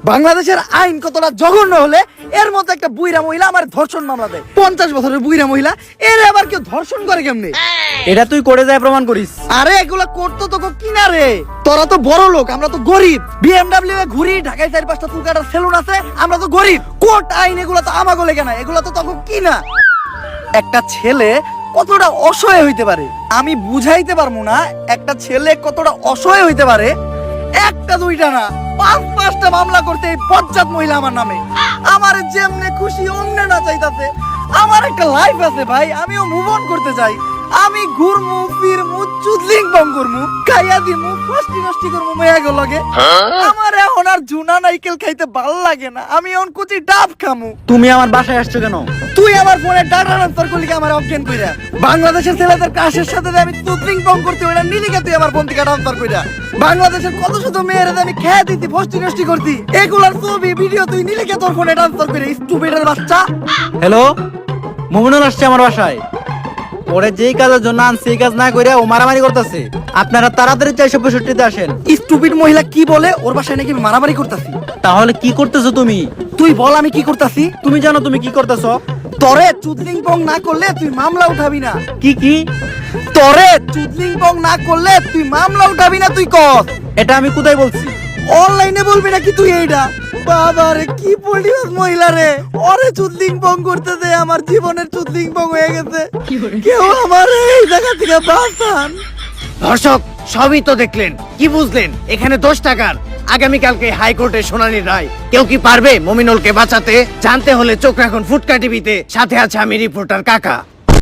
বাংলাদেশের আইন কতটা জঘন্য হলে এর মতো একটা বুইরা মহিলা আমার ধর্ষণ মামলা দেয়। 50 বছরের বুইরা মহিলা, এর আবার কেউ ধর্ষণ করে কেমনে? এটা তুই করে যায় প্রমাণ করিস। আরে এগুলা করতো তোকে কিনা রে? তোরা তো বড় লোক, আমরা তো গরিব। বিএমডব্লিউ এ ঘুরি, ঢাকায় 4-5টা চুল কাটার সেলুন আছে, আমরা তো গরিব। কোর্ট আইন এগুলা তো আমাগো লেগে না, এগুলা তো তখন কিনা। একটা ছেলে কতটা অসহায় হইতে পারে আমি বুঝাইতে পারবো না। একটা ছেলে কতটা অসহায় হইতে পারে, একটা দুইটা না 5-5টা মামলা করতে এই বজ্জাত মহিলা আমার নামে। আমার যেমনে খুশি অমনে না চাইতাছে। আমার একটা লাইফ আছে ভাই, আমিও মুভ অন করতে চাই। আমি ঘুরমু ফিরমু চুদলিং বং করমু, খাইয়া দিমু, ফষ্টি নষ্টি করমু মেয়াগো লগে। আমার এখন আর জুনা নাইকেল খাইতে ভাল লাগে না, আমি এখন কুচি ডাব খামু। তুমি আমার বাসায় আসছো কেন? তুই আমার ফোনে ডাটা ট্রান্সফার করলি কি আমার অজ্ঞান কইরা? বাংলাদেশের ছেলেদের কাশের সাথে যে আমি চুদলিং বং করতে ওইটা নিলিকে তুই আমার ফোন থেকে ট্রান্সফার কইরা। বাংলাদেশের কত শত মেয়েরা আমি খেয়ে দিতি, ফষ্টি নষ্টি করতি, এগুলার ছবি ভিডিও তুই নিলিকে তোর ফোনে ট্রান্সফার করে, স্টুপিডের বাচ্চা। হ্যালো, মোমিনুল আসছে আমার বাসায়। ওরে যেই কাজের জন্য আনছি সেই কাজ না করে ও মারামারি করতেছে। আপনারা তাড়াতাড়ি 465-তে আসেন। স্টুপিড মহিলা কি বলে? ওর বাসায় নাকি আমি মারামারি করতেছি। তাহলে কি করতেছো তুমি? তুই বল আমি কি করতেছি? তুমি জানো তুমি কি করতেছো? তরে চুদলিং বং না করলে তুই মামলা উঠাবি না। কি কি? তরে চুদলিং বং না করলে তুই মামলা উঠাবি না, তুই কর। এটা আমি কোথায় বলছি? অনলাইনে বলবি নাকি তুই এইটা? বাবা রে কি পড়িস মহিলা রে, ওরে চুদলিং বং করতে দে, আমার জীবনের চুদলিং বং হয়ে গেছে। কেউ আমার এই জায়গা থেকে বাঁচান। দর্শক সবই তো দেখলেন, কি বুঝলেন? এখানে 10 টাকার আগামীকালকে হাইকোর্টে শুনানির রায়। কেউ কি পারবে মমিনুলকে বাঁচাতে? জানতে হলে চোখ রাখুন ফুটকা টিভিতে। সাথে আছে আমি রিপোর্টার কাকা।